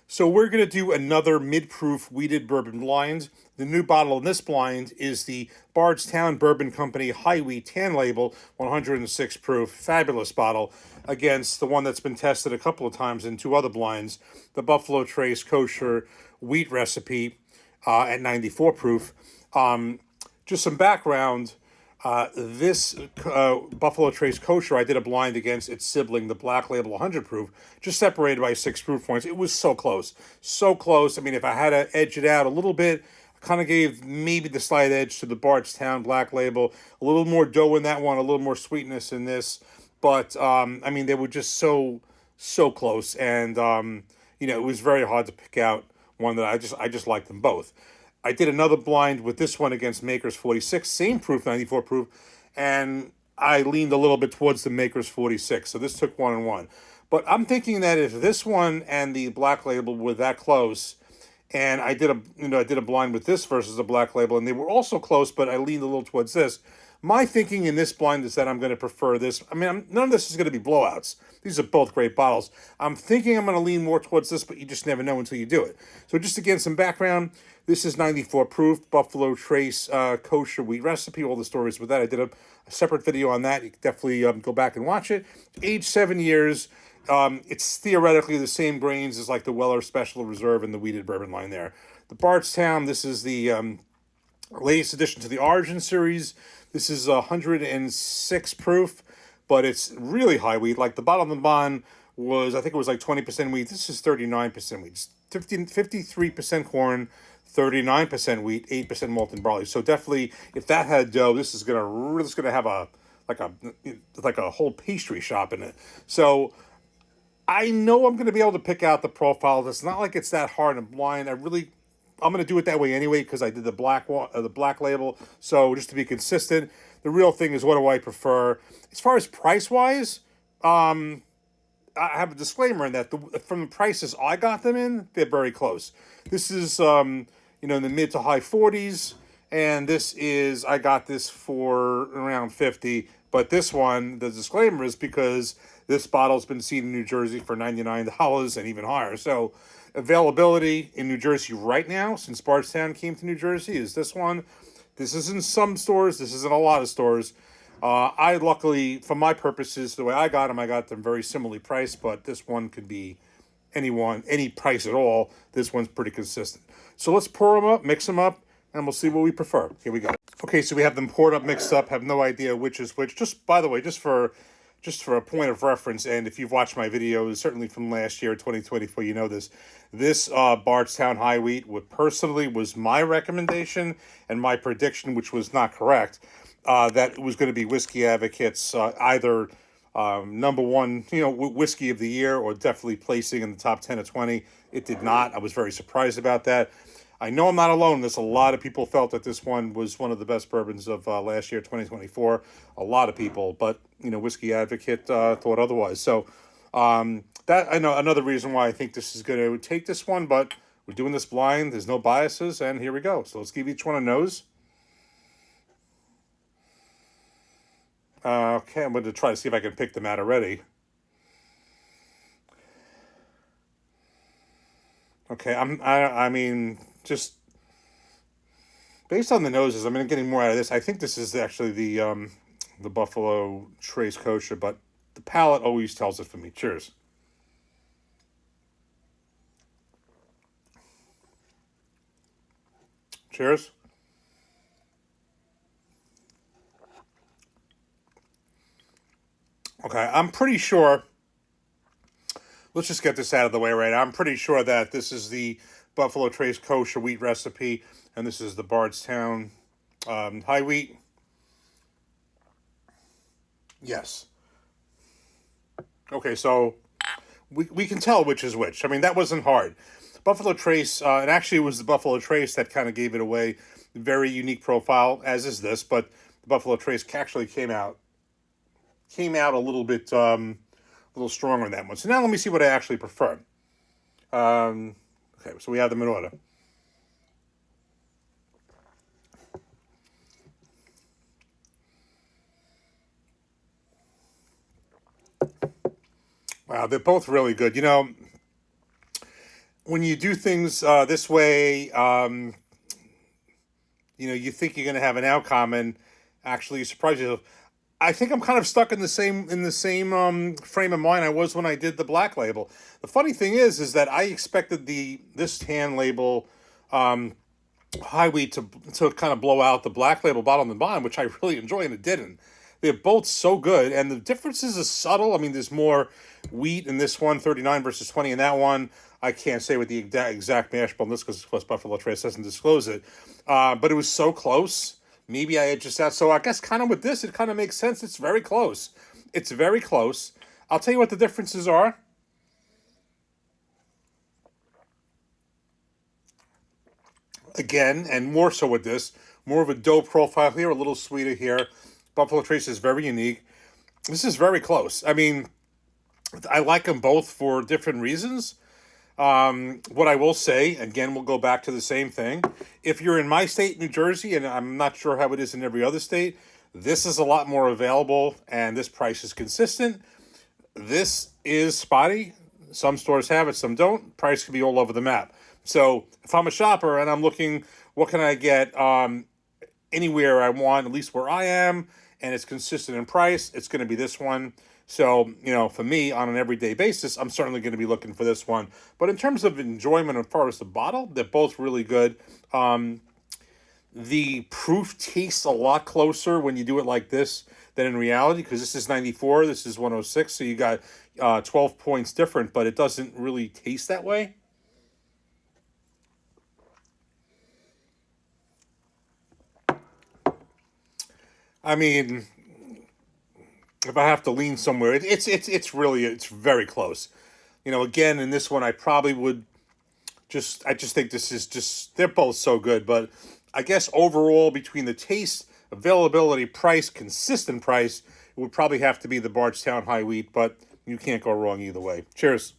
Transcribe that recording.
So we're going to do another mid-proof wheated bourbon blind. The new bottle in this blind is the Bardstown Bourbon Company High Wheat Tan Label 106 proof. Fabulous bottle against the one that's been tested a couple of times in two other blinds, the Buffalo Trace Kosher Wheat Recipe at 94 proof. Just some background. This Buffalo Trace Kosher, I did a blind against its sibling, the Black Label 100 proof, just separated by 6 proof points. It was so close. So close. I mean, if I had to edge it out a little bit, I kind of gave maybe the slight edge to the Bardstown Black Label. A little more dough in that one, a little more sweetness in this. But, I mean, they were just so close. And, it was very hard to pick out one that I just liked them both. I did another blind with this one against Makers 46, same proof, 94 proof, and I leaned a little bit towards the Makers 46. So this took 1-1. But I'm thinking that if this one and the Black Label were that close, and I did a blind with this versus the Black Label, and they were also close, but I leaned a little towards this. My thinking in this blind is that I'm going to prefer this. I mean, none of this is going to be blowouts. These are both great bottles. I'm thinking I'm going to lean more towards this, but you just never know until you do it. So just again, some background. This is 94 proof, Buffalo Trace Kosher Wheat Recipe. All the stories with that. I did a separate video on that. You can definitely go back and watch it. Aged 7 years. It's theoretically the same grains as like the Weller Special Reserve and the Wheated Bourbon line there. The Bardstown, this is the latest addition to the Origin series. This is 106 proof, but it's really high wheat. Like the bottom of the bond was, I think it was like 20% wheat. This is 39% wheat. It's 53% corn, 39% wheat, 8% malt and barley. So definitely, if that had dough, this is gonna have a whole pastry shop in it. So I know I'm going to be able to pick out the profiles. It's not like it's that hard and blind. I'm going to do it that way anyway because I did the black label. So just to be consistent, the real thing is what do I prefer as far as price wise. I have a disclaimer in that from the prices I got them in, they're very close. This is in the mid to high 40s, and this is I got this for around 50. But this one, the disclaimer is because this bottle's been seen in New Jersey for $99 and even higher. So availability in New Jersey right now, since Bardstown came to New Jersey, is this one. This is in some stores. This is in a lot of stores. I luckily, for my purposes, the way I got them very similarly priced, but this one could be any price at all. This one's pretty consistent. So let's pour them up, mix them up, and we'll see what we prefer. Here we go. Okay, so we have them poured up, mixed up, have no idea which is which. Just, by the way, just for a point of reference, and if you've watched my videos, certainly from last year, 2024, you know this. This Bardstown High Wheat personally was my recommendation and my prediction, which was not correct, that it was going to be Whiskey Advocates either number one, whiskey of the year, or definitely placing in the top 10 or 20. It did not. I was very surprised about that. I know I'm not alone. There's a lot of people felt that this one was one of the best bourbons of last year, 2024. A lot of people, but Whiskey Advocate thought otherwise. So that I know another reason why I think this is going to take this one. But we're doing this blind. There's no biases, and here we go. So let's give each one a nose. Okay, I'm going to try to see if I can pick them out already. Okay, I mean, just based on the noses, I'm getting more out of this. I think this is actually the Buffalo Trace Kosher, but the palate always tells it for me. Cheers. Cheers. Okay, I'm pretty sure. Let's just get this out of the way right now. I'm pretty sure that this is the Buffalo Trace Kosher Wheat Recipe, and this is the Bardstown High Wheat. Yes. Okay, so we can tell which is which. I mean, that wasn't hard. Buffalo Trace, and actually it was the Buffalo Trace that kind of gave it away. Very unique profile, as is this, but the Buffalo Trace actually came out a little bit, a little stronger in that one. So now let me see what I actually prefer. Okay, so we have them in order. Wow, they're both really good. when you do things this way, you think you're going to have an outcome, and actually you surprise yourself. I think I'm kind of stuck in the same frame of mind I was when I did the black label. The funny thing is that I expected this tan label high wheat to kind of blow out the black label bottle on the bottom, which I really enjoy, and it didn't. They're both so good, and the differences are subtle. I mean, there's more wheat in this one, 39 versus 20 in that one. I can't say what the exact mash bill in this because Buffalo Trace doesn't disclose it. But it was so close. Maybe I edged out. So I guess kind of with this, it kind of makes sense. It's very close. It's very close. I'll tell you what the differences are. Again, and more so with this, more of a dough profile here, a little sweeter here. Buffalo Trace is very unique. This is very close. I mean, I like them both for different reasons. What I will say, again, we'll go back to the same thing. If you're in my state, New Jersey, and I'm not sure how it is in every other state, this is a lot more available and this price is consistent. This is spotty. Some stores have it, some don't. Price can be all over the map. So if I'm a shopper and I'm looking, what can I get anywhere I want, at least where I am, and it's consistent in price, it's going to be this one. So, for me, on an everyday basis, I'm certainly going to be looking for this one. But in terms of enjoyment as far as the bottle, they're both really good. The proof tastes a lot closer when you do it like this than in reality, because this is 94, this is 106, so you got 12 points different, but it doesn't really taste that way. I mean, if I have to lean somewhere, it's very close. Again, in this one, I probably would I just think this is just, they're both so good. But I guess overall, between the taste, availability, price, consistent price, it would probably have to be the Bardstown High Wheat, but you can't go wrong either way. Cheers.